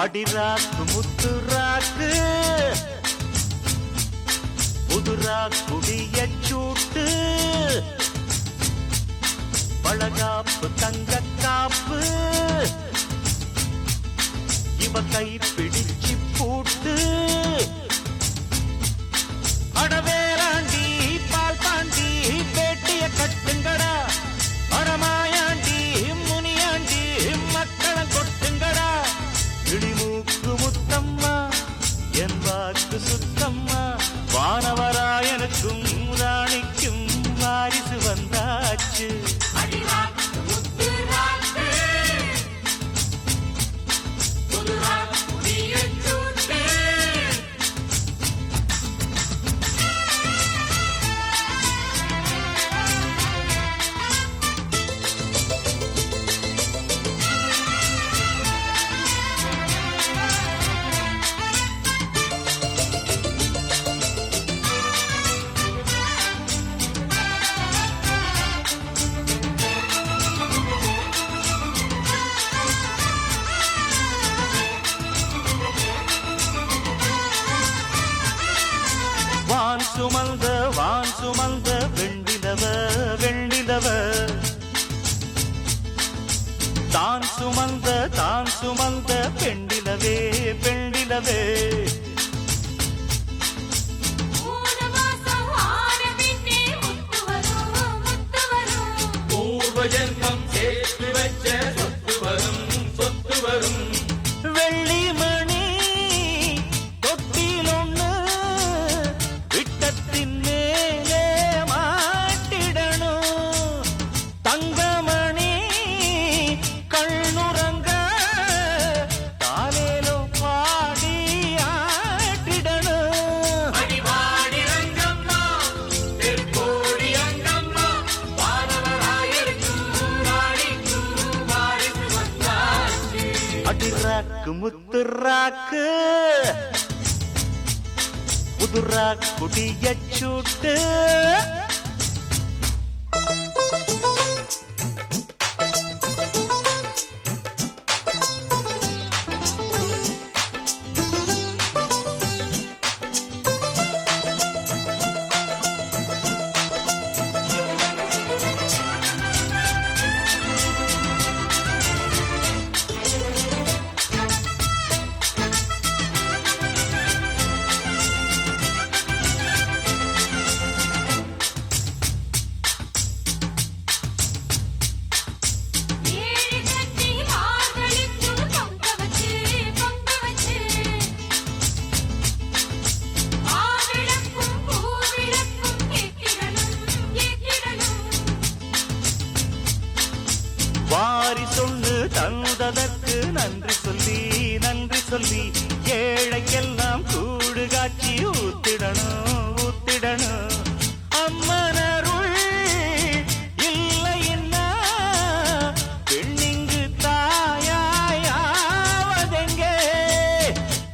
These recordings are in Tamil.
அடிராக்கு முத்துராக்கு புதுரா குடிய சூட்டு பழகாப்பு தங்க காப்பு இவ கை பிடிச்சு பூட்டு அடவேராண்டி பால் பாண்டி பேட்டிய கட்டுங்கடா அடமாயாண்டி முனியாண்டி மக்களை கொட்டுங்கடா இடிமூக்கு முத்தம்மா என் வாக்கு சுத்தம்மா வானவராயனுக்கும் ராணிக்கும் வாரிசு வந்தாச்சு வான் சுமந்த வெண்டிலவ வெண்டிலவ தான் சுமந்த பெண்டிலவே பெண்டிலவே பூர்வஜன்மம் சேர்த்து வச்ச சொத்து வரும் சொத்து வரும் முத்துராக்கு புதுரா குடிய சூட்டு வாரி சொல்லு தந்ததற்கு நன்றி சொல்லி ஏழைக்கெல்லாம் கூடு காட்சி ஊத்திடணும் அம்மனருள் இல்லைன்னா பெண்ணிங்கு தாயாவதெங்கே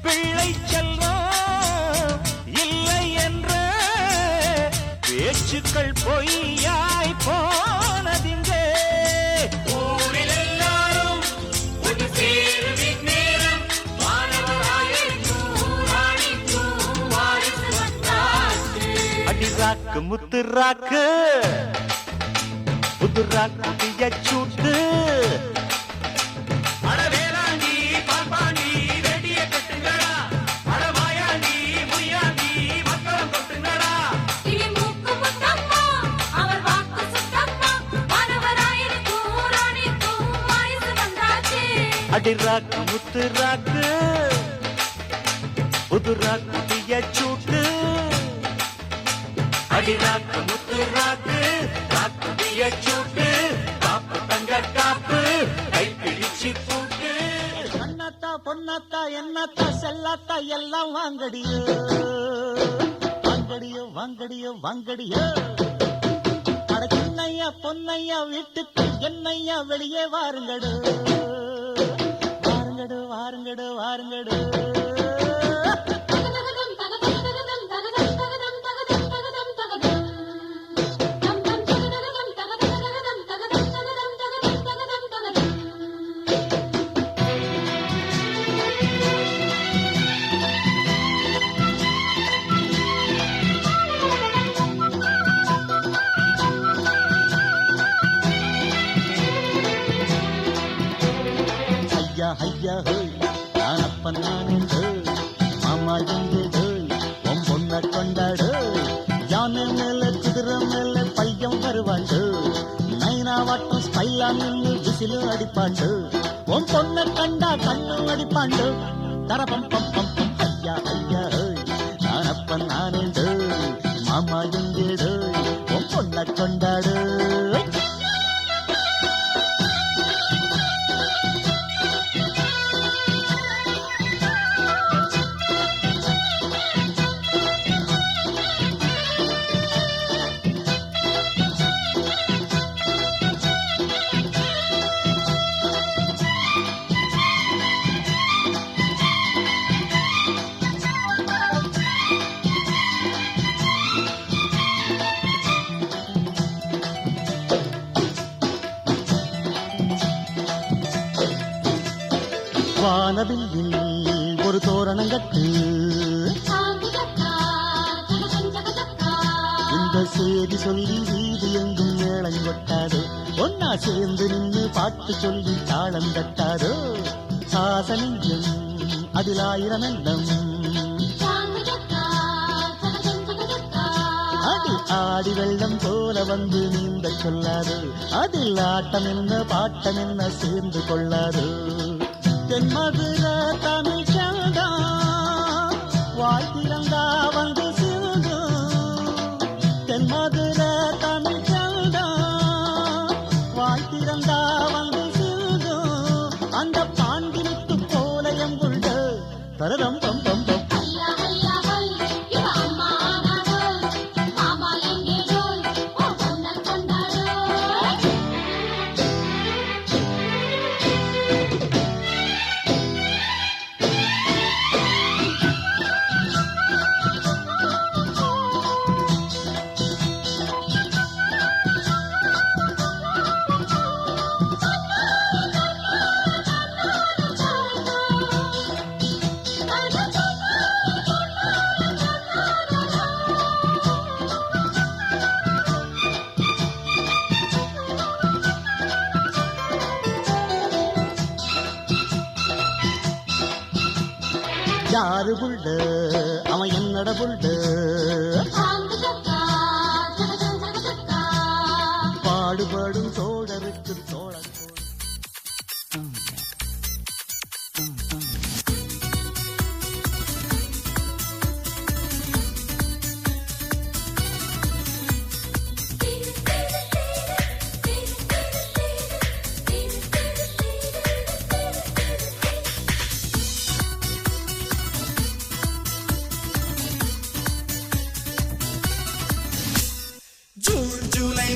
பிள்ளை செல்வம் இல்லை என்ற பேச்சுக்கள் பொய்யாய் போனதிங்கே அடிராக்கு முத்துராக்கு புதுரா குடிய சூட்டு அடவேலாண்டி பால்பாண்டி வேட்டிய கட்டுங்கடா அடமாயாண்டி முய்யாண்டி மக்களம் கொட்டுங்கடா இடிமூக்கு முத்தம்மா அவர் வாக்கு சுத்தம்மா வானவராயனுக்கும் ராணிக்கும் வாரிசு வந்தாச்சு அடிராக்கு முத்துராக்கு புதுரா குடிய சூட்டு அடிராக்கு முத்துராக்கு ராக்குடிய சூட்டு காப்பு தங்க காப்பு கை பிடிச்சு பூட்டு அண்ணாத்தா பொன்னாத்தா என்னத்தா செல்லாத்தா எல்லாம் வாங்கடியோ வாங்கடியோ வாங்கடியோ வாங்கடியோ அட சின்னையா பொன்னையா வீட்டுக்கு என்னையா வெளியே வாருங்கடு வாருங்கடு வாருங்கடு வாருங்கடு ஐயா ஹோய் நான் அப்பன் நானே ஹோய் மாமா எங்கே ஹோய் உன் பொண்ண கொண்டாடு யானை மேல குதிரை மேல பையன் வருவாண்டு நைனாவாட்டம் ஸ்டைலா நின்று விசிலு அடிப்பாண்டு உன் பொண்ண கண்டா கண்ணு அடிப்பாண்டு தரபம் பம் பம் பம் ஐயா ஐயா ஹோய் நான் அப்பன் நானே ஹோய் மாமா எங்கே ஹோய் உன் பொண்ண கொண்டாடு வானவில்லில் ஒரு தோரணங்கட்டு இந்த செய்தி சொல்லி வீதி எங்கும் மேளங்கொட்டாதோ ஒன்னா சேர்ந்து நின்று பாட்டு சொல்லி தாளம் தட்டாதோ சாசலிங்கம் அதில் 1000 எண்ணம் அடி ஆடி வெள்ளம் போல வந்து நீந்த சொல்லாது அதில் ஆட்டம் என்ன பாட்டம் என்ன சேர்ந்து கொள்ளாது தென்மதுர தமிழ் சங்கா வாழ்த்திரந்தா வந்து சிந்தும் தென்மதுர தமிழ் சங்கா வாழ்த்திரந்தா வந்து சிந்தும் அந்த பாண்டினித்து போலயம் கொண்டு தரதம் பம் பம் பம் யாரு புள்ள அவன் என்னட புள்ள பாடுபடும் தோழருக்கு தோழன்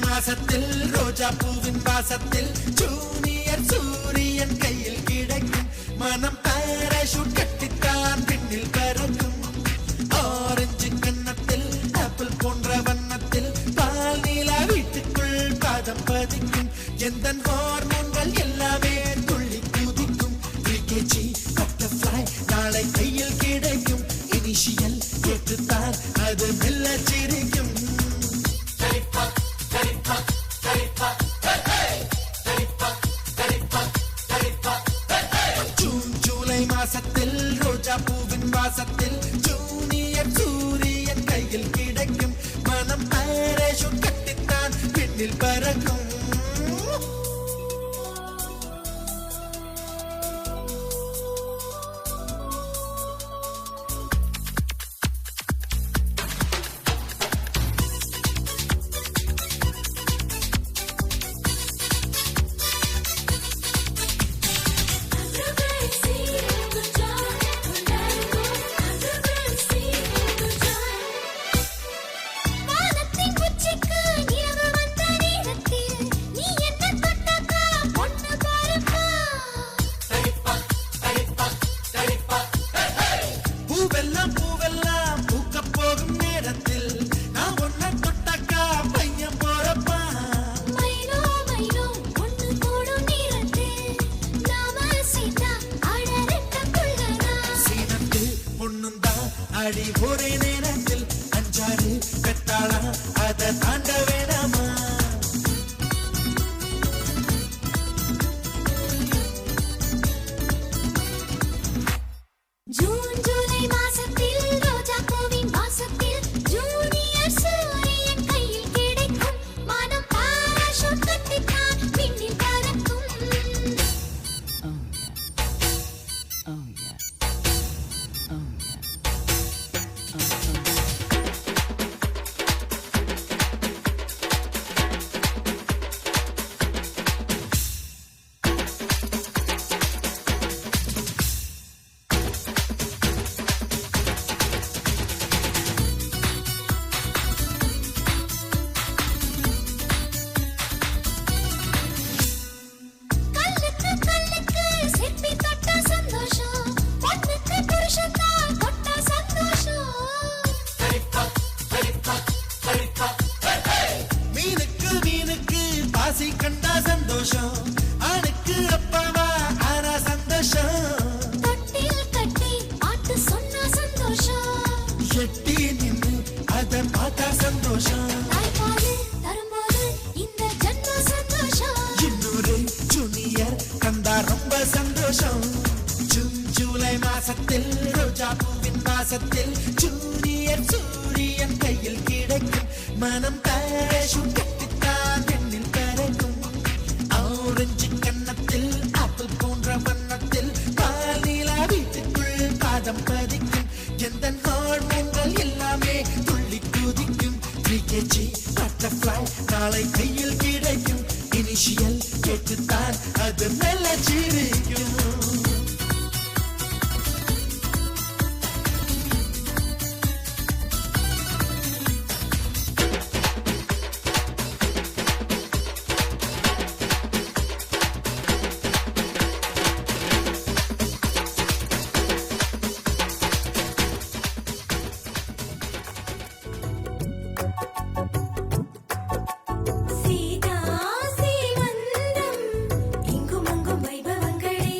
மாசத்தில் ரோஜா பூவின் வாசத்தில் ஜூனியர் சூரியன் கையில் கிடைக்கும் மனம் பாராசூட் கட்டித்தான் பின்னில் பறக்கும் ஆரஞ்சு கன்னத்தில் ஆப்பிள் போன்ற வண்ணத்தில் பால் நீலா வீட்டுக்குள் பாதம் பதிக்கும் எந்த ஹார்மோன்கள் எல்லாமே துள்ளி குதிக்கும் பிகேஜி பட்டர்ஃப்ளை நாளை கையில் கிடைக்கும் இனிஷியல் கேட்டுத்தான் அது மெல்ல சிரிக்கும் மாசத்தில் ரோஜா பூவின் வாசத்தில் ஜூனியர் சூரியன் கையில் கிடைக்கும் மனம் பாராசூட் கட்டித்தான் பின்னில் பறக்கும் அடி ஒரே நேரத்தில் அஞ்சாறு பெத்தாளா அதை தாண்ட வேணாமா மாசத்தில் ஜூனியர் சூரியன் கையில் கிடைக்கும் மனம் பேசும் கட்டித்தான் எண்ணில் கரைக்கும் ஆரஞ்சு கன்னத்தில் ஆப்பிள் போன்ற வண்ணத்தில் பால் நிலா வீட்டுக்குள் பாதம் பதிக்கும் எந்த ஹார்மோன்கள் எல்லாமே துள்ளி குதிக்கும் 3kg பட்டர்ஃப்ளை நாளை கையில் கிடைக்கும் இனிஷியல் கேட்டுத்தான் அது நல்ல சிரிக்கும் சீதா சீமந்தம் இங்கும் அங்கும் வைபவங்களே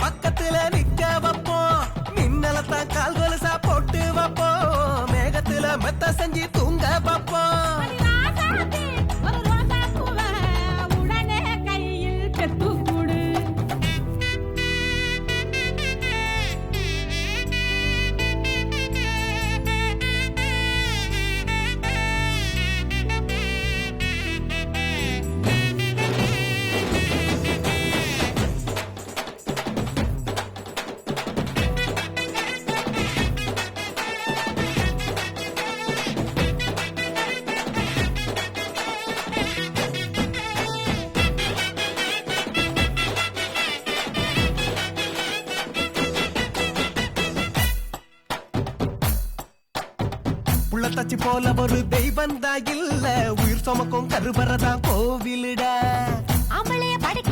பக்கத்துல நிக்க வைப்போம் மின்னலத்தான் கால் கொலுசா போட்டு வைப்போம் மேகத்துல மெத்த செஞ்சு தூங்க வைப்போம் ராசாத்தி ஒரு ரோசா பூவ உடனே கையில் பெத்து கூடு புள்ளத்தாச்சி போல ஒரு தெய்வம் தான் இல்ல உயிர் சுமக்கும் கருவறதான் கோவிலுடா அவளைய படிக்க